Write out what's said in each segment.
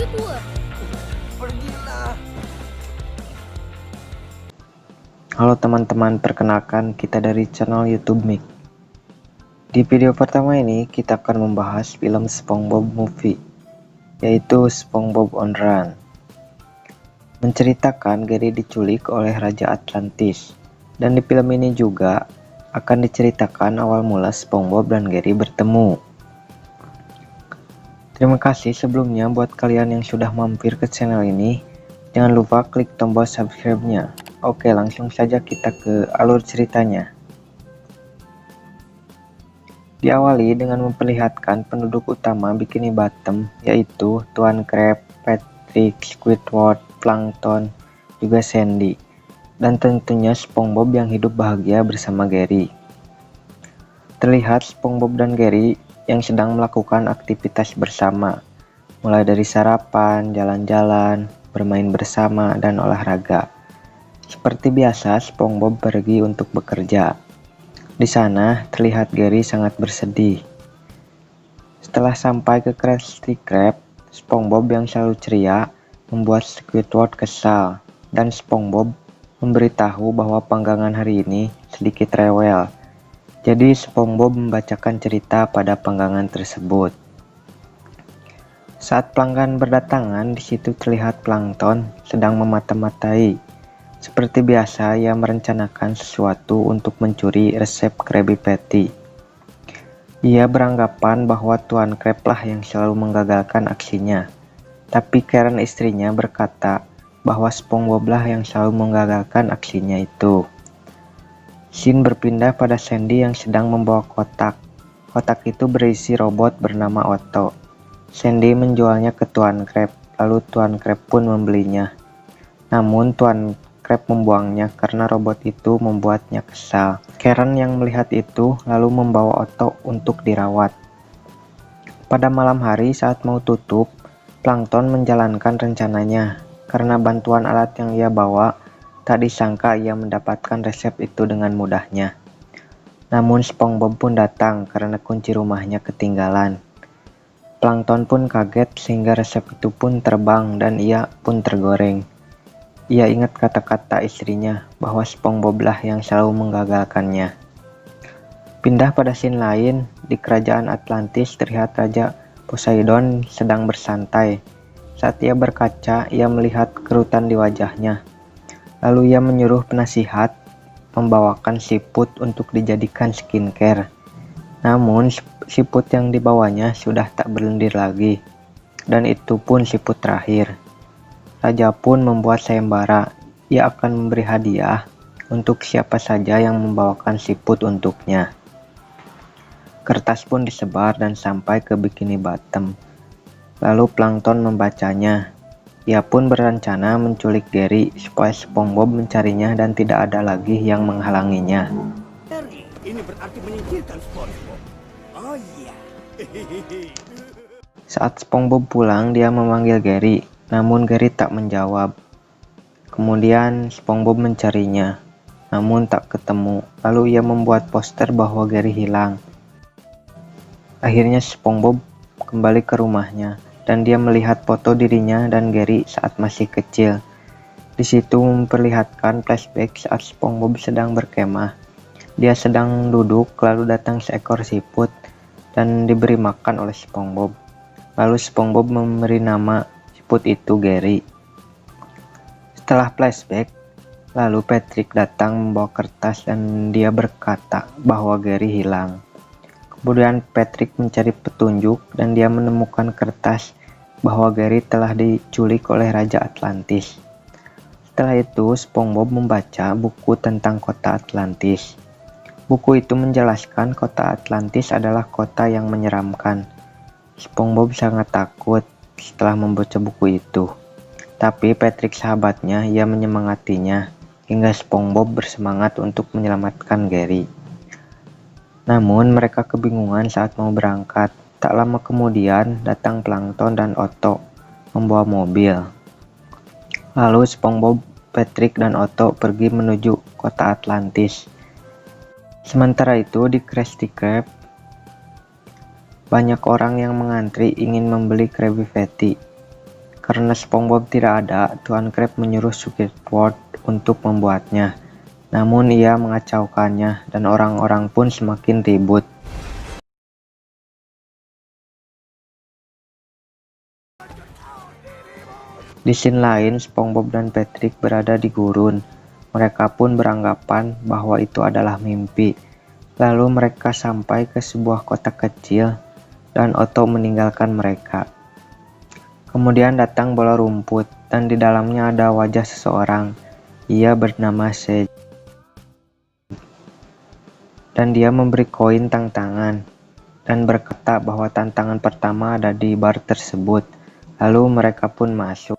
kabur. Pergilah. Halo teman-teman, perkenalkan kita dari channel YouTube Mik. Di video pertama ini kita akan membahas film SpongeBob Movie, yaitu SpongeBob on Run. Menceritakan Gary diculik oleh Raja Atlantis, dan di film ini juga akan diceritakan awal mula SpongeBob dan Gary bertemu. Terima kasih sebelumnya buat kalian yang sudah mampir ke channel ini. Jangan lupa klik tombol subscribe-nya. Oke, langsung saja kita ke alur ceritanya. Diawali dengan memperlihatkan penduduk utama Bikini Bottom, yaitu Tuan Crab, Patrick, Squidward, Plankton, juga Sandy, dan tentunya SpongeBob yang hidup bahagia bersama Gary. Terlihat SpongeBob dan Gary yang sedang melakukan aktivitas bersama, mulai dari sarapan, jalan-jalan, bermain bersama, dan olahraga. Seperti biasa, SpongeBob pergi untuk bekerja. Di sana, terlihat Gary sangat bersedih. Setelah sampai ke Krusty Krab, SpongeBob yang selalu ceria membuat Squidward kesal, dan SpongeBob memberitahu bahwa panggangan hari ini sedikit rewel. Jadi SpongeBob membacakan cerita pada panggangan tersebut. Saat pelanggan berdatangan, di situ terlihat Plankton sedang memata-matai. Seperti biasa, ia merencanakan sesuatu untuk mencuri resep Krabby Patty. Ia beranggapan bahwa Tuan Crab lah yang selalu menggagalkan aksinya. Tapi Karen istrinya berkata bahwa SpongeBob lah yang selalu menggagalkan aksinya itu. Scene berpindah pada Sandy yang sedang membawa kotak. Kotak itu berisi robot bernama Otto. Sandy menjualnya ke Tuan Crab, lalu Tuan Crab pun membelinya. Namun Tuan Crab membuangnya karena robot itu membuatnya kesal. Karen yang melihat itu lalu membawa Otto untuk dirawat. Pada malam hari saat mau tutup, Plankton menjalankan rencananya. Karena bantuan alat yang ia bawa, tak disangka ia mendapatkan resep itu dengan mudahnya. Namun SpongeBob pun datang karena kunci rumahnya ketinggalan. Plankton pun kaget sehingga resep itu pun terbang dan ia pun tergoreng. Ia ingat kata-kata istrinya bahwa SpongeBob lah yang selalu menggagalkannya. Pindah pada scene lain, di kerajaan Atlantis terlihat Raja Poseidon sedang bersantai. Saat ia berkaca, ia melihat kerutan di wajahnya. Lalu ia menyuruh penasihat membawakan siput untuk dijadikan skincare. Namun siput yang dibawanya sudah tak berlendir lagi, dan itu pun siput terakhir. Raja pun membuat sayembara. Ia akan memberi hadiah untuk siapa saja yang membawakan siput untuknya. Kertas pun disebar dan sampai ke Bikini Bottom. Lalu Plankton membacanya. Ia pun berencana menculik Gary supaya SpongeBob mencarinya dan tidak ada lagi yang menghalanginya. Ini berarti menyingkirkan SpongeBob. Oh iya. Saat SpongeBob pulang, dia memanggil Gary. Namun Gary tak menjawab. Kemudian SpongeBob mencarinya, namun tak ketemu. Lalu ia membuat poster bahwa Gary hilang. Akhirnya SpongeBob kembali ke rumahnya, dan dia melihat foto dirinya dan Gary saat masih kecil. Di situ memperlihatkan flashback saat SpongeBob sedang berkemah. Dia sedang duduk, lalu datang seekor siput dan diberi makan oleh SpongeBob. Lalu SpongeBob memberi nama siput itu Gary. Setelah flashback, lalu Patrick datang membawa kertas dan dia berkata bahwa Gary hilang. Kemudian Patrick mencari petunjuk dan dia menemukan kertas bahwa Gary telah diculik oleh Raja Atlantis. Setelah itu, SpongeBob membaca buku tentang kota Atlantis. Buku itu menjelaskan kota Atlantis adalah kota yang menyeramkan. SpongeBob sangat takut setelah membaca buku itu. Tapi Patrick sahabatnya, ia menyemangatinya hingga SpongeBob bersemangat untuk menyelamatkan Gary. Namun mereka kebingungan saat mau berangkat. Tak lama kemudian datang Plankton dan Otto membawa mobil. Lalu SpongeBob, Patrick, dan Otto pergi menuju kota Atlantis. Sementara itu di Krusty Krab, banyak orang yang mengantri ingin membeli Krabby Patty. Karena SpongeBob tidak ada, Tuan Krab menyuruh Squidward untuk membuatnya. Namun ia mengacaukannya dan orang-orang pun semakin ribut. Di scene lain, SpongeBob dan Patrick berada di gurun. Mereka pun beranggapan bahwa itu adalah mimpi. Lalu mereka sampai ke sebuah kota kecil dan Otto meninggalkan mereka. Kemudian datang bola rumput dan di dalamnya ada wajah seseorang. Ia bernama Sage. Dan dia memberi koin tantangan dan berkata bahwa tantangan pertama ada di bar tersebut. Lalu mereka pun masuk.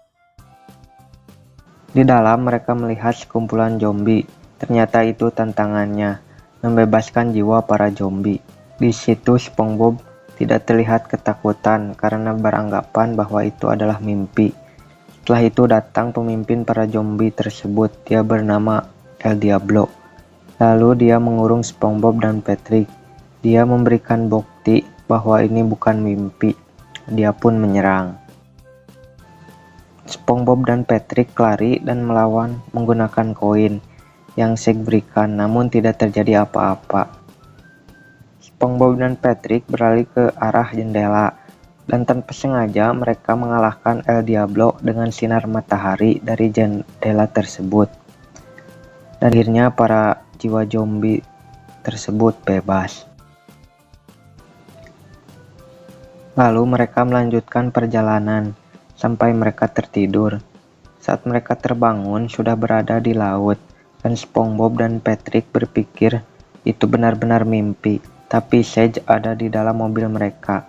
Di dalam mereka melihat sekumpulan zombie. Ternyata itu tantangannya, membebaskan jiwa para zombie. Di situ SpongeBob tidak terlihat ketakutan karena beranggapan bahwa itu adalah mimpi. Setelah itu datang pemimpin para zombie tersebut. Dia bernama El Diablo. Lalu dia mengurung SpongeBob dan Patrick. Dia memberikan bukti bahwa ini bukan mimpi. Dia pun menyerang. SpongeBob dan Patrick lari dan melawan menggunakan koin yang Sage berikan, namun tidak terjadi apa-apa. SpongeBob dan Patrick berlari ke arah jendela, dan tanpa sengaja mereka mengalahkan El Diablo dengan sinar matahari dari jendela tersebut. Dan akhirnya para jiwa zombie tersebut bebas. Lalu mereka melanjutkan perjalanan sampai mereka tertidur. Saat mereka terbangun sudah berada di laut, dan SpongeBob dan Patrick berpikir itu benar-benar mimpi. Tapi Sage ada di dalam mobil mereka.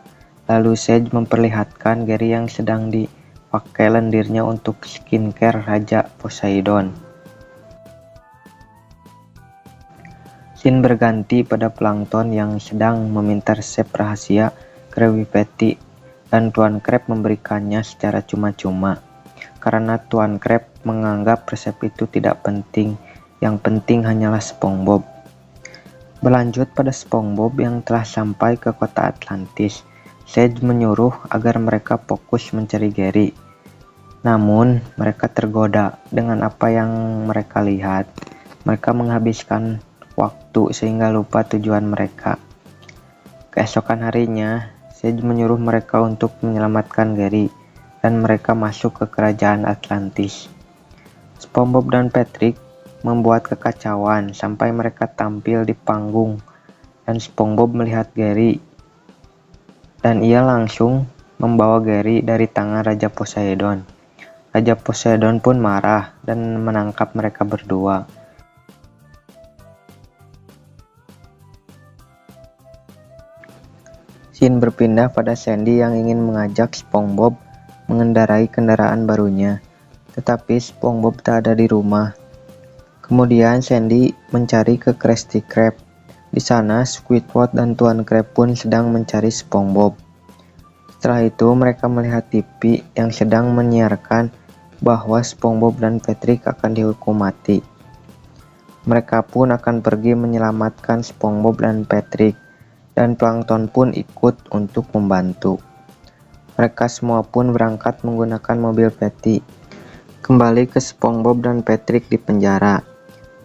Lalu Sage memperlihatkan Gary yang sedang dipakai lendirnya untuk skincare Raja Poseidon. Scene berganti pada Plankton yang sedang meminta resep rahasia Krabby Patty dan Tuan Krab memberikannya secara cuma-cuma. Karena Tuan Krab menganggap resep itu tidak penting, yang penting hanyalah SpongeBob. Berlanjut pada SpongeBob yang telah sampai ke kota Atlantis. Sage menyuruh agar mereka fokus mencari Gary. Namun mereka tergoda dengan apa yang mereka lihat. Mereka menghabiskan waktu sehingga lupa tujuan mereka. Keesokan harinya, Sage menyuruh mereka untuk menyelamatkan Gary dan mereka masuk ke kerajaan Atlantis. SpongeBob dan Patrick membuat kekacauan sampai mereka tampil di panggung dan SpongeBob melihat Gary dan ia langsung membawa Gary dari tangan Raja Poseidon. Raja Poseidon pun marah dan menangkap mereka berdua. Scene berpindah pada Sandy yang ingin mengajak SpongeBob mengendarai kendaraan barunya, tetapi SpongeBob tak ada di rumah. Kemudian Sandy mencari ke Krusty Krab. Di sana Squidward dan Tuan Krab pun sedang mencari SpongeBob. Setelah itu mereka melihat TV yang sedang menyiarkan bahwa SpongeBob dan Patrick akan dihukum mati. Mereka pun akan pergi menyelamatkan SpongeBob dan Patrick, dan Plankton pun ikut untuk membantu. Mereka semua pun berangkat menggunakan mobil Patty. Kembali ke SpongeBob dan Patrick di penjara.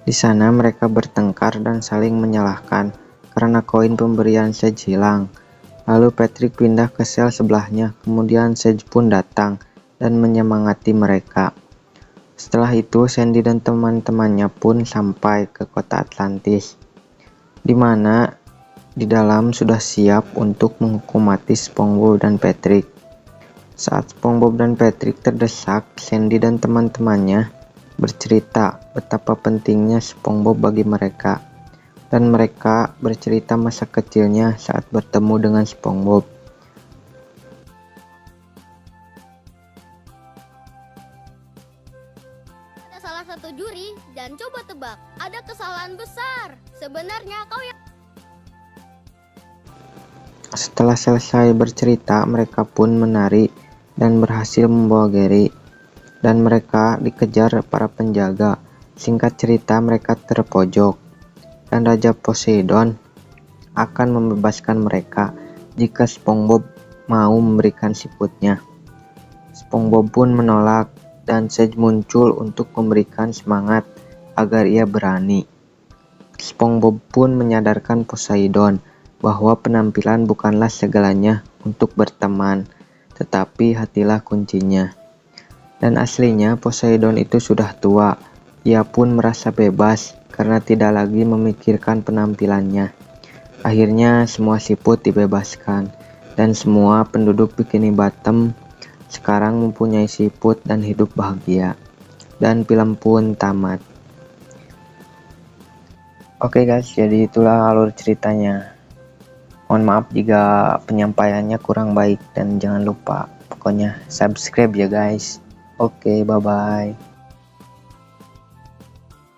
Di sana mereka bertengkar dan saling menyalahkan karena koin pemberian Sage hilang. Lalu Patrick pindah ke sel sebelahnya, kemudian Sage pun datang dan menyemangati mereka. Setelah itu Sandy dan teman-temannya pun sampai ke kota Atlantis, di mana di dalam sudah siap untuk menghukum mati SpongeBob dan Patrick. Saat SpongeBob dan Patrick terdesak, Sandy dan teman-temannya bercerita betapa pentingnya SpongeBob bagi mereka, dan mereka bercerita masa kecilnya saat bertemu dengan SpongeBob. Ada salah satu juri dan coba tebak, ada kesalahan besar. Sebenarnya kau yang... Setelah selesai bercerita, mereka pun menari dan berhasil membawa Gary, dan mereka dikejar para penjaga. Singkat cerita, mereka terpojok, dan Raja Poseidon akan membebaskan mereka jika SpongeBob mau memberikan siputnya. SpongeBob pun menolak dan Sage muncul untuk memberikan semangat agar ia berani. SpongeBob pun menyadarkan Poseidon bahwa penampilan bukanlah segalanya untuk berteman, tetapi hatilah kuncinya. Dan aslinya Poseidon itu sudah tua. Ia pun merasa bebas karena tidak lagi memikirkan penampilannya. Akhirnya semua siput dibebaskan dan semua penduduk Bikini Bottom sekarang mempunyai siput dan hidup bahagia. Dan film pun tamat. Oke guys, jadi itulah alur ceritanya. Mohon maaf jika penyampaiannya kurang baik dan jangan lupa pokoknya subscribe ya guys. Oke, bye bye.